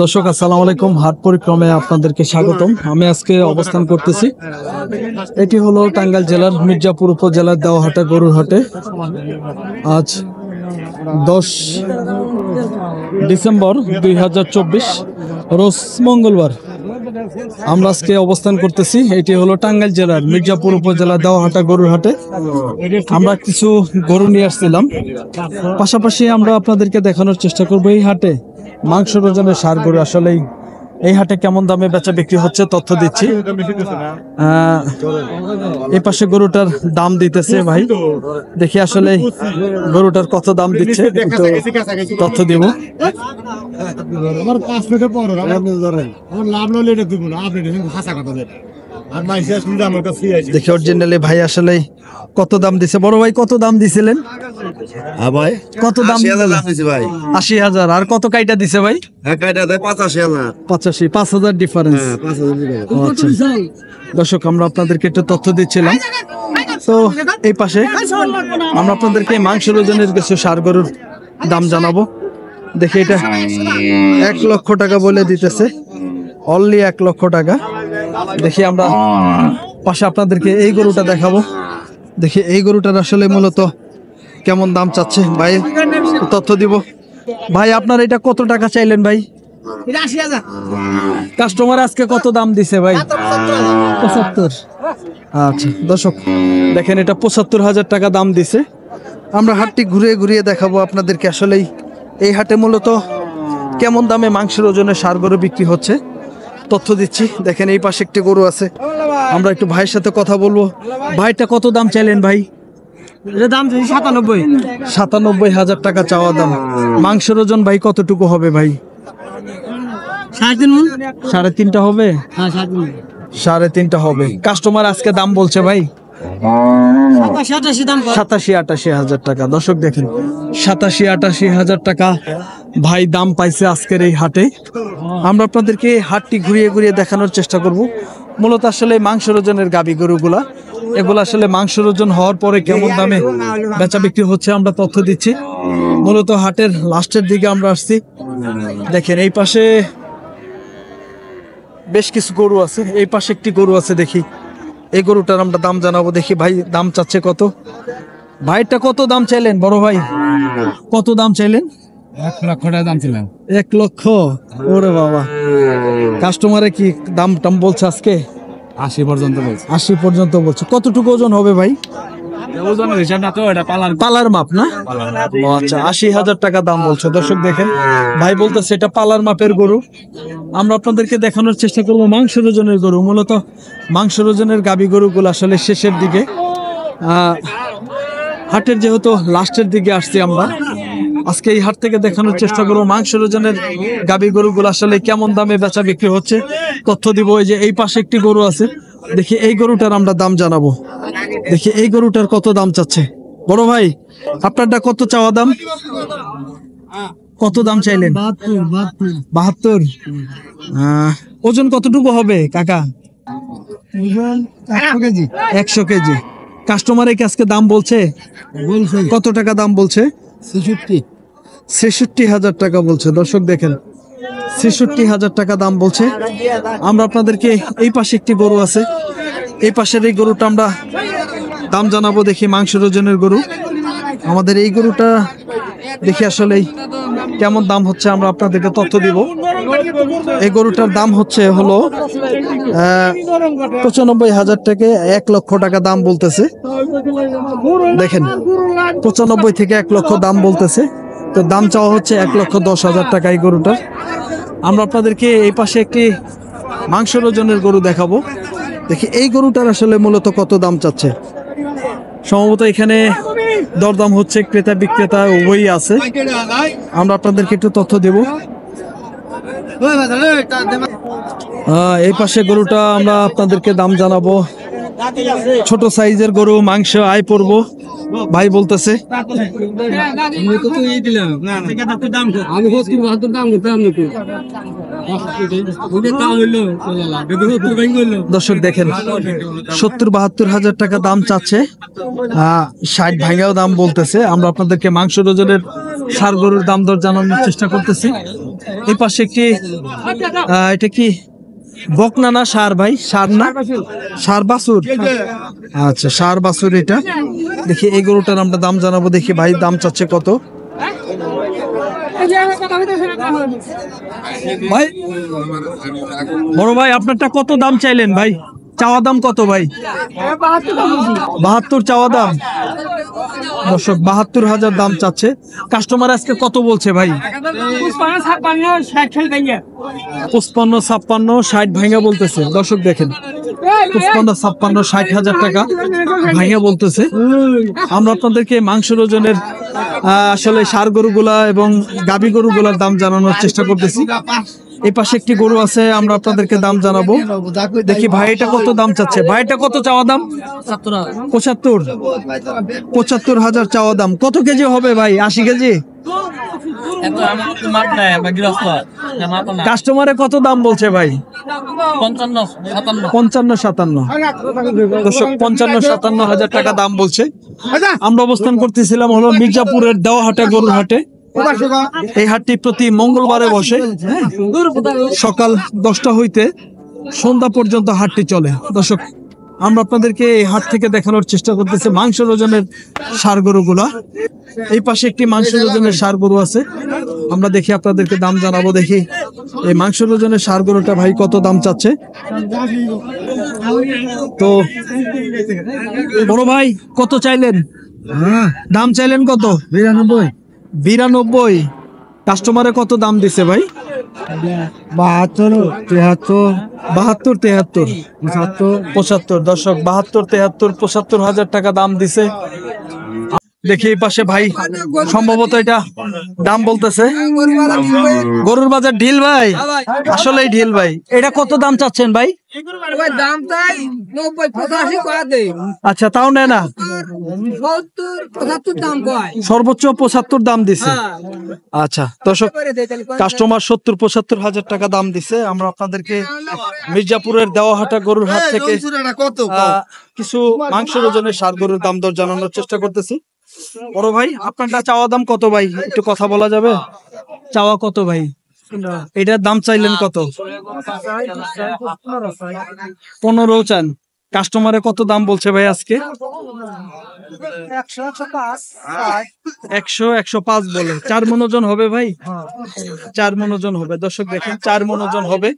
দর্শক আসসালামু আলাইকুম, হাট পরিক্রমে আপনাদেরকে স্বাগতম। আমি আজকে অবস্থান করতেছি, এটি হলো টাঙ্গাইল জেলার মির্জাপুর উপজেলার দেওয়াহাটা গরুর হাটে। আজ 10 ডিসেম্বর 2024 রোজ মঙ্গলবার। আমরা আজকে অবস্থান করতেছি, এটি হলো টাঙ্গাইল জেলার মির্জাপুর উপজেলার দেওয়াহাটা গরুর হাটে। আমরা কিছু গরু নিয়ে আসছিলাম, পাশাপাশি আমরা আপনাদেরকে দেখানোর চেষ্টা করবো এই হাটে মাংস ওজনের ষাঁড় গরু আসলে এই হাটে কেমন দামে বেচা বিক্রি হচ্ছে তথ্য দিচ্ছি। এই পাশে গরুটার দাম দিতেছে ভাই, দেখি আসলে গরুটার কত দাম দিচ্ছে তথ্য দিব। দেখি অরিজিনালি ভাই আসলে কত দাম দিছে। বড় ভাই কত দাম দিছিলেন? ভাই কত দাম? 80,000। আর কত কাইটা দিছে ভাই? 85,000। 5,000 ডিফারেন্স। দর্শক আমরা আপনাদেরকে একটু তথ্য দিচ্ছিলাম। তো এই পাশে আমরা আপনাদেরকে মাংসের ওজনের কিছু ষাঁড় গরুর দাম জানাবো। দেখি এটা 1 লক্ষ টাকা বলে দিতেছে, অনলি 1 লক্ষ টাকা। দেখি আমরা পাশে আপনাদেরকে এই গরুটা দেখাবো। দেখি এই গরুটার আসলে মূলত কেমন দাম চাচ্ছে ভাই, তথ্য দিব। ভাই আপনার এটা কত টাকা চাইলেন ভাই? 80,000। কাস্টমার আজকে কত দাম দিছে ভাই? 75। আচ্ছা দর্শক দেখেন, এটা 75,000 টাকা দাম দিছে। আমরা হাটটি ঘুরিয়ে ঘুরিয়ে দেখাবো আপনাদেরকে আসলেই এই হাটে মূলত কেমন দামে মাংসের ওজনে ষাঁড় গরু বিক্রি হচ্ছে তথ্য দিচ্ছি। দেখেন এই পাশে একটি গরু আছে, আমরা একটু ভাইয়ের সাথে কথা বলবো। ভাইটা কত দাম চাইলেন ভাই? এটা দাম 97। 97,000 টাকা চাওয়া দাম। মাংসের ওজন ভাই কতটুকু হবে ভাই? 3.5 মণ। 3.5টা হবে? হ্যাঁ 3.5টা হবে। কাস্টমার আজকে দাম বলছে ভাই 87 দাম। 87-88 টাকা। দর্শক দেখেন 87-88 টাকা ভাই দাম পাইছে আজকের এই হাটে। আমরা আপনাদেরকে হাটটি ঘুরিয়ে ঘুরিয়ে দেখানোর চেষ্টা করব। মূলত আসলে মাংসের ওজনের গাবি গরুগুলা, এগুলো আসলে মাংসের ওজন হওয়ার পরে কেমন দামে বেচা বিক্রি হচ্ছে আমরা তথ্য দিচ্ছি। মূলত হাটের লাস্টের দিকে আমরা আসছি। দেখেন এই পাশে বেশ কিছু গরু আছে, এই পাশে একটি গরু আছে। দেখি এই গরুটার আমরা দাম জানাবো। দেখি ভাই দাম চাচ্ছে কত? ভাইটা কত দাম চাইলেন বড় ভাই? কত দাম চাইলেন? 1 লক্ষ টাকা দাম ছিল। 1 লক্ষ? ওরে বাবা, কাস্টমারে কি দাম টাম বলছে আজকে? 80 পর্যন্ত বলছে। 80 পর্যন্ত বলছে। কতটুকু ওজন হবে ভাই? ওজনের হিসাব না তো, এটা পালার মাপ না? ও আচ্ছা, 80,000 টাকা দাম বলছে। দর্শক দেখেন ভাই বলতেছে এটা পালার মাপের গরু। আমরা আপনাদেরকে দেখানোর চেষ্টা করবো মাংসের ওজনের গরু। মূলত মাংসের ওজনের গাবি গরুগুলো আসলে শেষের দিকে, হাটের যেহেতু লাস্টের দিকে আসছি আমরা, আজকে এই হাট থেকে দেখানোর চেষ্টা করবো মাংসের ওজনের গাবি গরুগুলো আসলে কেমন দামে বেচা বিক্রি হচ্ছে তথ্য দিব। এই যে এই পাশে একটি গরু আছে, দেখি এই গরুটার আমরা দাম জানাবো। দেখি এই গরুটার কত দাম চাচ্ছে। বড় ভাই আপনারটা কত চাওয়া দাম? কত দাম চাইলেন? 72। ওজন কতটুকু হবে কাকা? 100 কেজি। কাস্টমারে কি আজকে দাম বলছে? কত টাকা দাম বলছে? 66,000 টাকা বলছে। দর্শক দেখেন 66,000 টাকা দাম বলছে। আমরা আপনাদেরকে এই পাশে একটি গরু আছে, এই পাশের এই গরুটা আমরা দাম জানাবো। দেখি মাংসের ওজনের গরু আমাদের এই গরুটা, দেখি আসলে কেমন দাম হচ্ছে আমরা আপনাদেরকে তথ্য দিব। এই গরুটার দাম হচ্ছে হলো 95,000 থেকে 1 লক্ষ টাকা দাম বলতেছে। দেখেন 95 থেকে 1 লক্ষ দাম বলতেছে। তো দাম চাওয়া হচ্ছে 1,10,000 টাকা এই গরুটার। আমরা আপনাদেরকে এই পাশে একটি মাংসের ওজনের গরু দেখাবো। দেখি এই গরুটার আসলে মূলত কত দাম চাচ্ছে। সম্ভবত এখানে দরদাম হচ্ছে, ক্রেতা বিক্রেতা উভয়ই আছে। আমরা আপনাদেরকে একটু তথ্য দেব। এই পাশে গরুটা আমরা আপনাদেরকে দাম জানাবো। ছোট সাইজের গরু, মাংস আয় পড়বো ভাই বলতেছে। দর্শক দেখেন 70-72 হাজার টাকা দাম চাচ্ছে, 60 ভাঙাও দাম বলতেছে। আমরা আপনাদেরকে মাংস ওজনের ষাড় গরুর দাম দর জানানোর চেষ্টা করতেছি। এই পাশে একটি এটা কি বকনা না ষাড় ভাই? ষাড় না, ষাড় বাছুর। আচ্ছা, ষাড় বাছুর এটা। দেখি এই গরুটার আমরা দাম জানাবো। দেখি ভাই দাম চাচ্ছে কত ভাই? বড় ভাই আপনারটা কত দাম চাইলেন ভাই? চাওয়া দাম কত ভাই? 72 চাওয়া দাম। দর্শক 72,000 দাম চাচ্ছে। কাস্টমার আজকে কত বলছে ভাই? 55, 56, 60 ভাঙা বলতেছে। দর্শক দেখেন 55, 56, 60,000 টাকা ভাঙা বলতেছে। আমরা আপনাদেরকে মাংসের ওজনের আসলে ষাড় গরুগুলা এবং গাভী গরুগুলার দাম জানানোর চেষ্টা করতেছি। এই পাশে একটি গরু আছে, আমরা আপনাদেরকে দাম জানাবো। দেখি ভাই এটা কত দাম চাচ্ছে? ভাইটা কত চাওয়া দাম? 75,000 চাওয়া দাম। কত কেজি হবে ভাই? 80 কেজি? কাস্টমারে কত দাম বলছে ভাই? 55, 57। দর্শক 55, 57,000 টাকা দাম বলছে। আমরা অবস্থান করতেছিলাম হলো মির্জাপুরের দেওয়াহাটে গরুর হাটে। এই হাটটি প্রতি মঙ্গলবারে বসে, সকাল 10টা হইতে সন্ধ্যা পর্যন্ত হাটটি চলে। দর্শক আমরা আপনাদেরকে এই হাট থেকে দেখানোর চেষ্টা করতেছি মাংসের ওজনের ষাড় গরুগুলা। এই পাশে একটি মাংসের ওজনের ষাড় গরু আছে, আমরা দেখি আপনাদেরকে দাম জানাবো। দেখি এই মাংসের ওজনের ষাড় গরুটা ভাই কত দাম চাচ্ছে। তো বড় ভাই কত চাইলেন? দাম চাইলেন কত? 92। কাস্টমারে কত দাম দিছে ভাই? 72, 73, 72, 73, 75। দর্শক 72, 73, 75,000 টাকা দাম দিছে। দেখি এই পাশে ভাই সম্ভবত এটা দাম বলতেছে। গরুর বাজার ঢিল ভাই, আসলেই ঢিল ভাই। এটা কত দাম চাচ্ছেন ভাই? আচ্ছা, তাও নেয় না। সর্বোচ্চ 75 দাম দিছে। আচ্ছা দর্শক, কাস্টমার 70-75,000 টাকা দাম দিছে। আমরা আপনাদেরকে মির্জাপুরের দেওয়াহাটা গরুর হাট থেকে কিছু মাংসের ওজনের ষাড় গরুর দাম দর জানানোর চেষ্টা করতেছি। বড় ভাই আপনারটা চাওয়া দাম কত ভাই? একটু কথা বলা যাবে? চাওয়া কত ভাই? এটার দাম চাইলেন কত? 15 চান। কাস্টমারে কত দাম বলছে ভাই আজকে? 100, 105 বলে। 4 মন ওজন হবে ভাই? 4 মন ওজন হবে। দর্শক দেখেন 4 মন ওজন হবে।